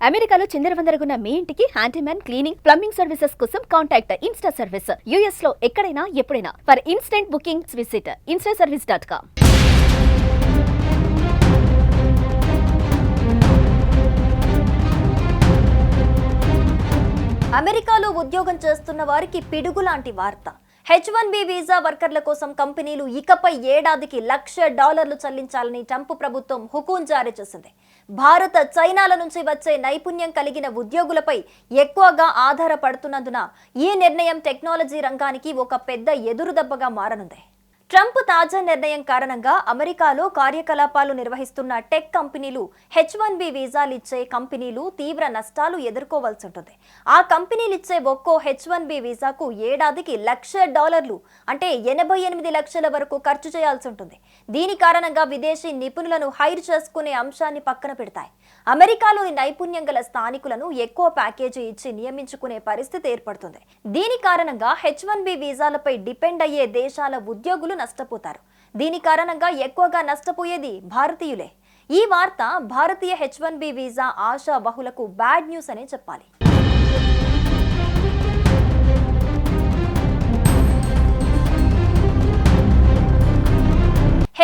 అమెరికాలో చిందరవందరగున్న మీ ఇంటికి handyman, cleaning, plumbing services కోసం కాంటాక్ట్ ఇన్స్టా సర్వీస్. యూఎస్ లో ఎక్కడైనా ఎప్పుడైనా. For instant bookings visit instaservice.com. అమెరికాలో ఉద్యోగం చేస్తున్న వారికి పిడుగు లాంటి వార్త. H1B వీసా వర్కర్ల కోసం కంపెనీలు ఇకపై ఏడాదికి $1,00,000 చెల్లించాలని ట్రంప్ ప్రభుత్వం హుకుం జారీ చేసింది. భారత, చైనాల నుంచి వచ్చే నైపుణ్యం కలిగిన ఉద్యోగులపై ఎక్కువగా ఆధారపడుతున్నందున ఈ నిర్ణయం టెక్నాలజీ రంగానికి ఒక పెద్ద ఎదురుదెబ్బగా మారనుంది. ట్రంప్ తాజా నిర్ణయం కారణంగా అమెరికాలో కార్యకలాపాలు నిర్వహిస్తున్న టెక్ కంపెనీలు, H1B వీసాలు ఇచ్చే కంపెనీలు తీవ్ర నష్టాలు ఎదుర్కోవాల్సి ఉంటుంది. ఆ కంపెనీలు ఇచ్చే ఒక్కో H1B వీసాకు ఏడాదికి $1,00,000 అంటే 88 లక్షల వరకు ఖర్చు చేయాల్సి ఉంటుంది. దీని కారణంగా విదేశీ నిపుణులను హైర్ చేసుకునే అంశాన్ని పక్కన పెడతాయి. అమెరికాలోని నైపుణ్యం గల స్థానికులను ఎక్కువ ప్యాకేజీ ఇచ్చి నియమించుకునే పరిస్థితి ఏర్పడుతుంది. దీని కారణంగా H1B వీసాలపై డిపెండ్ అయ్యే దేశాల ఉద్యోగులు నష్టపోతారు. దీని కారణంగా ఎక్కువగా నష్టపోయేది భారతీయులే. ఈ వార్త భారతీయ H1B వీసా ఆశా బహులకు బ్యాడ్ న్యూస్ అనే చెప్పాలి.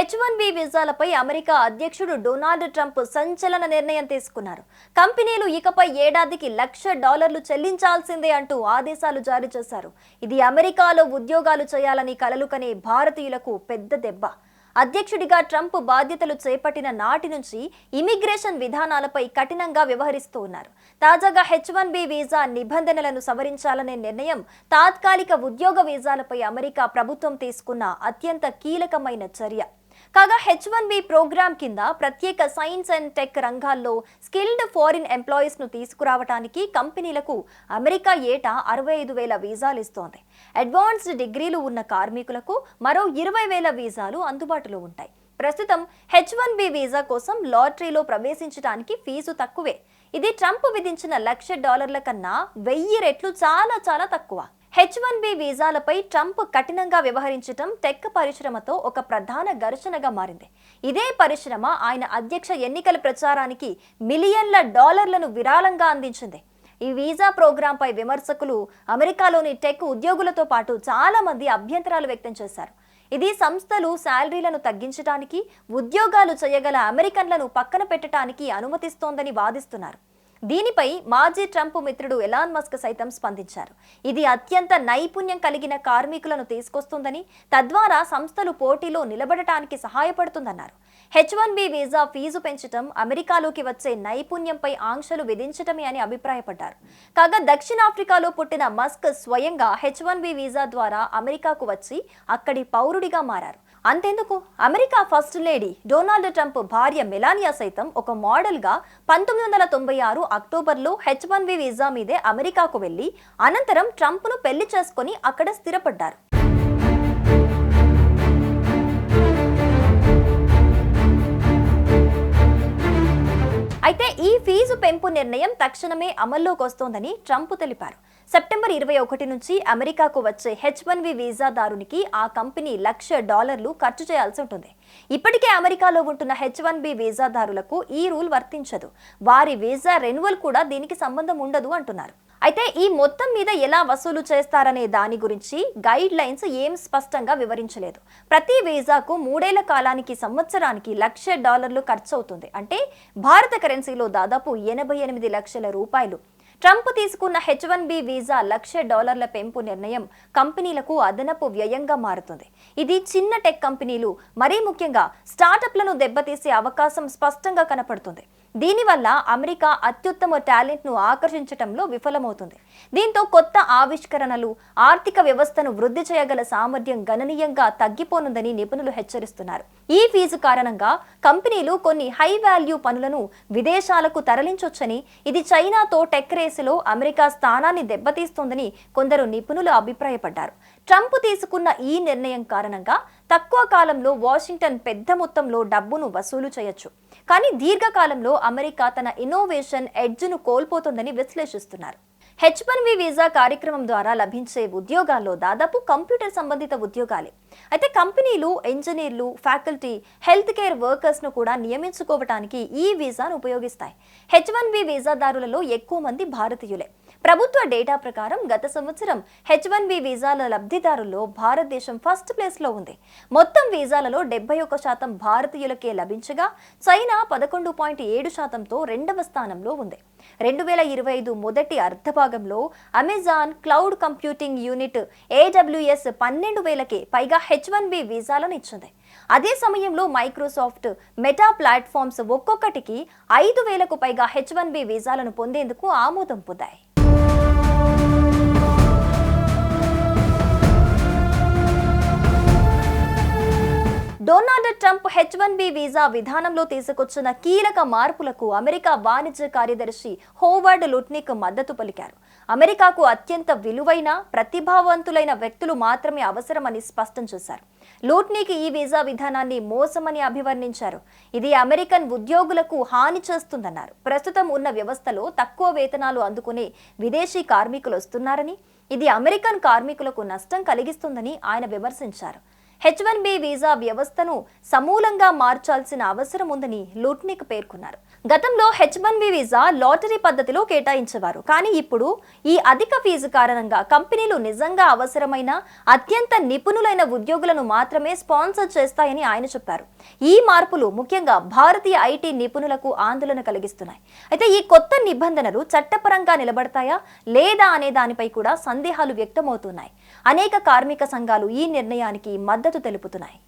H1B వీసాలపై అమెరికా అధ్యక్షుడు డొనాల్డ్ ట్రంప్ సంచలన నిర్ణయం తీసుకున్నారు. కంపెనీలు ఇకపై ఏడాదికి $1,00,000 చెల్లించాల్సిందే అంటూ ఆదేశాలు జారీ చేశారు. ఇది అమెరికాలో ఉద్యోగాలు చేయాలని కలలు కనే భారతీయులకు పెద్ద దెబ్బ. అధ్యక్షుడిగా ట్రంప్ బాధ్యతలు చేపట్టిన నాటి నుంచి ఇమిగ్రేషన్ విధానాలపై కఠినంగా వ్యవహరిస్తూ ఉన్నారు. తాజాగా H1B వీసా నిబంధనలను సవరించాలనే నిర్ణయం తాత్కాలిక ఉద్యోగ వీసాలపై అమెరికా ప్రభుత్వం తీసుకున్న అత్యంత కీలకమైన చర్య. కాగా H1B ప్రోగ్రామ్ కింద ప్రత్యేక సైన్స్ అండ్ టెక్ రంగాల్లో స్కిల్డ్ ఫారిన్ ఎంప్లాయీస్ ను తీసుకురావడానికి కంపెనీలకు అమెరికా ఏటా 65,000 వీసాలు ఇస్తోంది. అడ్వాన్స్డ్ డిగ్రీలు ఉన్న కార్మికులకు మరో 20,000 వీసాలు అందుబాటులో ఉంటాయి. ప్రస్తుతం H1B వీసా కోసం లాటరీలో ప్రవేశించడానికి ఫీజు తక్కువే. ఇది ట్రంప్ విధించిన $1,00,000 కన్నా 1000 రెట్లు చాలా తక్కువ. H1B వీసాలపై ట్రంప్ కఠినంగా వ్యవహరించడం టెక్ పరిశ్రమతో ఒక ప్రధాన ఘర్షణగా మారింది. ఇదే పరిశ్రమ ఆయన అధ్యక్ష ఎన్నికల ప్రచారానికి మిలియన్ల డాలర్లను విరాళంగా అందించింది. ఈ వీసా ప్రోగ్రాంపై విమర్శకులు, అమెరికాలోని టెక్ ఉద్యోగులతో పాటు చాలా మంది అభ్యంతరాలు వ్యక్తం చేశారు. ఇది సంస్థలు శాలరీలను తగ్గించడానికి, ఉద్యోగాలు చేయగల అమెరికన్లను పక్కన పెట్టడానికి అనుమతిస్తోందని వాదిస్తున్నారు. దీనిపై మాజీ ట్రంప్ మిత్రుడు ఎలాన్ మస్క్ సైతం స్పందించారు. ఇది అత్యంత నైపుణ్యం కలిగిన కార్మికులను తీసుకొస్తుందని, తద్వారా సంస్థలు పోటీలో నిలబడటానికి సహాయపడుతుందన్నారు. H1B వీసా ఫీజు పెంచడం అమెరికాలోకి వచ్చే నైపుణ్యంపై ఆంక్షలు విధించటమే అని అభిప్రాయపడ్డారు. కాగా దక్షిణాఫ్రికాలో పుట్టిన మస్క్ స్వయంగా H1B వీసా ద్వారా అమెరికాకు వచ్చి అక్కడి పౌరుడిగా మారారు. అంతెందుకు, America first lady Donald Trump భార్య మెలానియా సైతం ఒక మోడల్ గా 1996 అక్టోబర్లో H1B వీసా మీదే అమెరికాకు వెళ్లి అనంతరం ట్రంప్ ను పెళ్లి చేసుకుని అక్కడ స్థిరపడ్డారు. అయితే ఈ ఫీజు పెంపు నిర్ణయం తక్షణమే అమల్లోకి వస్తోందని ట్రంప్ తెలిపారు. సెప్టెంబర్ 21 నుంచి అమెరికాకు వచ్చే H1B వీసాదారునికి ఆ కంపెనీ $1,00,000 ఖర్చు చేయాల్సి ఉంటుంది. ఇప్పటికే అమెరికాలో ఉంటున్న H1B వీసాదారులకు ఈ రూల్ వర్తించదు. వారి వీసా రెన్యువల్ కూడా దీనికి సంబంధం ఉండదు అంటున్నారు. అయితే ఈ మొత్తం మీద ఎలా వసూలు చేస్తారనే దాని గురించి గైడ్ లైన్స్ ఏం స్పష్టంగా వివరించలేదు. ప్రతి వీసాకు 3 ఏళ్ల కాలానికి సంవత్సరానికి $1,00,000 ఖర్చు అవుతుంది. అంటే భారత కరెన్సీలో దాదాపు 88 లక్షల రూపాయలు. ట్రంప్ తీసుకున్న H1B వీసా $1,00,000 పెంపు నిర్ణయం కంపెనీలకు అదనపు వ్యయంగా మారుతుంది. ఇది చిన్న టెక్ కంపెనీలు, మరీ ముఖ్యంగా స్టార్టప్లను దెబ్బతీసే అవకాశం స్పష్టంగా కనపడుతుంది. దీనివల్ల అమెరికా అత్యుత్తమ టాలెంట్ ను ఆకర్షించడంలో విఫలమవుతుంది. దీంతో కొత్త ఆవిష్కరణలు, ఆర్థిక వ్యవస్థను వృద్ధి చేయగల సామర్థ్యం గణనీయంగా తగ్గిపోనుందని నిపుణులు హెచ్చరిస్తున్నారు. ఈ ఫీజు కారణంగా కంపెనీలు కొన్ని హై వాల్యూ పనులను విదేశాలకు తరలించొచ్చని, ఇది చైనాతో టెక్ రేసులో అమెరికా స్థానాన్ని దెబ్బతీస్తోందని కొందరు నిపుణులు అభిప్రాయపడ్డారు. ట్రంప్ తీసుకున్న ఈ నిర్ణయం కారణంగా తక్కువ కాలంలో వాషింగ్టన్ పెద్ద మొత్తంలో డబ్బును వసూలు చేయొచ్చు. కానీ దీర్ఘకాలంలో అమెరికా తన ఇన్నోవేషన్ ఎడ్జ్ను కోల్పోతుందని విశ్లేషిస్తున్నారు. H1B వీసా కార్యక్రమం ద్వారా లభించే ఉద్యోగాల్లో దాదాపు కంప్యూటర్ సంబంధిత ఉద్యోగాలే. అయితే కంపెనీలు, ఇంజనీర్లు, ఫ్యాకల్టీ, హెల్త్ కేర్ వర్కర్స్ను కూడా నియమించుకోవటానికి ఈ వీసాను ఉపయోగిస్తాయి. H1B వీసాదారులలో ఎక్కువ మంది భారతీయులే. ప్రభుత్వ డేటా ప్రకారం గత సంవత్సరం H1B వీసాల లబ్ధిదారుల్లో భారతదేశం ఫస్ట్ ప్లేస్లో ఉంది. మొత్తం వీసాలలో 71% భారతీయులకే లభించగా చైనా 11.7%తో రెండవ స్థానంలో ఉంది. 2025 మొదటి అర్ధభాగంలో Amazon cloud computing unit AWS 12,000కే పైగా H1B వీసాలను ఇచ్చింది. అదే సమయంలో మైక్రోసాఫ్ట్, మెటా ప్లాట్ఫామ్స్ ఒక్కొక్కటికి 5,000కు పైగా H1B వీసాలను పొందేందుకు ఆమోదం పొందాయి. డొనాల్డ్ ట్రంప్ H1B వీసా విధానంలో తీసుకొచ్చిన కీలక మార్పులకు అమెరికా వాణిజ్య కార్యదర్శి హోవర్డ్ లుట్నిక్ మద్దతు పలికారు. అమెరికాకు అత్యంత విలువైన, ప్రతిభావంతులైన వ్యక్తులు మాత్రమే అవసరమని స్పష్టం చేశారు. లుట్నిక్ ఈ వీసా విధానాన్ని మోసమని అభివర్ణించారు. ఇది అమెరికన్ ఉద్యోగులకు హాని చేస్తుందన్నారు. ప్రస్తుతం ఉన్న వ్యవస్థలో తక్కువ వేతనాలు అందుకునే విదేశీ కార్మికులు వస్తున్నారని, ఇది అమెరికన్ కార్మికులకు నష్టం కలిగిస్తుందని ఆయన విమర్శించారు. H1B వీసా వ్యవస్థను సమూలంగా మార్చాల్సిన అవసరం ఉందని లుట్నిక్ పేర్కొన్నారు. గతంలో H1B వీసా లాటరీ పద్ధతిలో కేటాయించేవారు. కానీ ఇప్పుడు ఈ అధిక ఫీజు కారణంగా కంపెనీలు నిజంగా అవసరమైన అత్యంత నిపుణులైన ఉద్యోగులను మాత్రమే స్పాన్సర్ చేస్తాయని ఆయన చెప్పారు. ఈ మార్పులు ముఖ్యంగా భారతీయ IT నిపుణులకు ఆందోళన కలిగిస్తున్నాయి. అయితే ఈ కొత్త నిబంధనలు చట్టపరంగా నిలబడతాయా లేదా అనే దానిపై కూడా సందేహాలు వ్యక్తమవుతున్నాయి. అనేక కార్మిక సంఘాలు ఈ నిర్ణయానికి మద్దతు తెలుపుతున్నాయి.